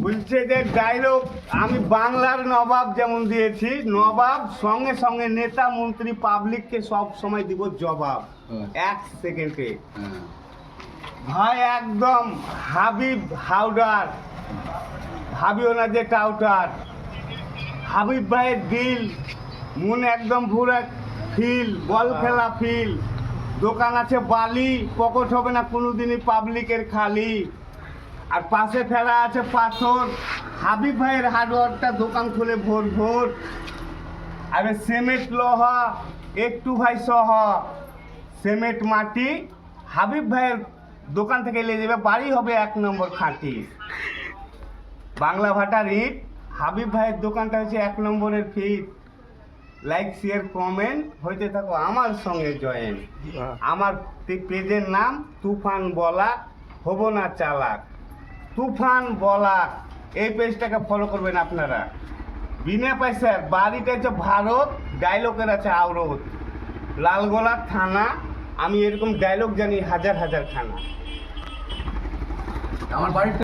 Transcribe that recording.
বলছে যে ডায়লগ আমি বাংলার নবাব যেমন দিয়েছি, নবাব সঙ্গে সঙ্গে নেতা মন্ত্রী পাবলিককে সব সময় দিব জবাব 1 সেকেন্ডে। ভাই একদম হাবিব হাওডার, ভাবিও না যে টাউটার। হাবিব ভাইয়ের দিল মন একদম পুরো ফিল, বল খেলা ফিল। দোকান আছে বালি, পকেট হবে না কোনোদিনই পাবলিকের খালি। আর পাশে ফেলা আছে পাথর, হাবিব ভাইয়ের হার্ডওয়ার্কটা দোকান খুলে ভোর ভোর। আরে সিমেন্ট লোহা একটু ভাই সহ, সিমেন্ট মাটি হাবিব ভাইয়ের দোকান থেকে নিয়ে যাবে, বাড়ি হবে 1 নম্বর খাঁটি। বাংলা ভাটার ইট, হাবিব ভাইয়ের দোকানটা হচ্ছে 1 নম্বরের ফিট। লাইক শেয়ার কমেন্ট হইতে থাকো আমার সঙ্গে জয়েন। আমার পেজের নাম তুফান বলাক, হব না চালাক। তুফান বলাক এই পেজটাকে ফলো করবেন আপনারা। বিনা পয়সার, বাড়িটা হচ্ছে ভারত, ডায়লগের আছে আওরত। লালগোলা থানা, আমি এরকম ডায়লগ জানি হাজার হাজার খানা। আমার বাড়িটা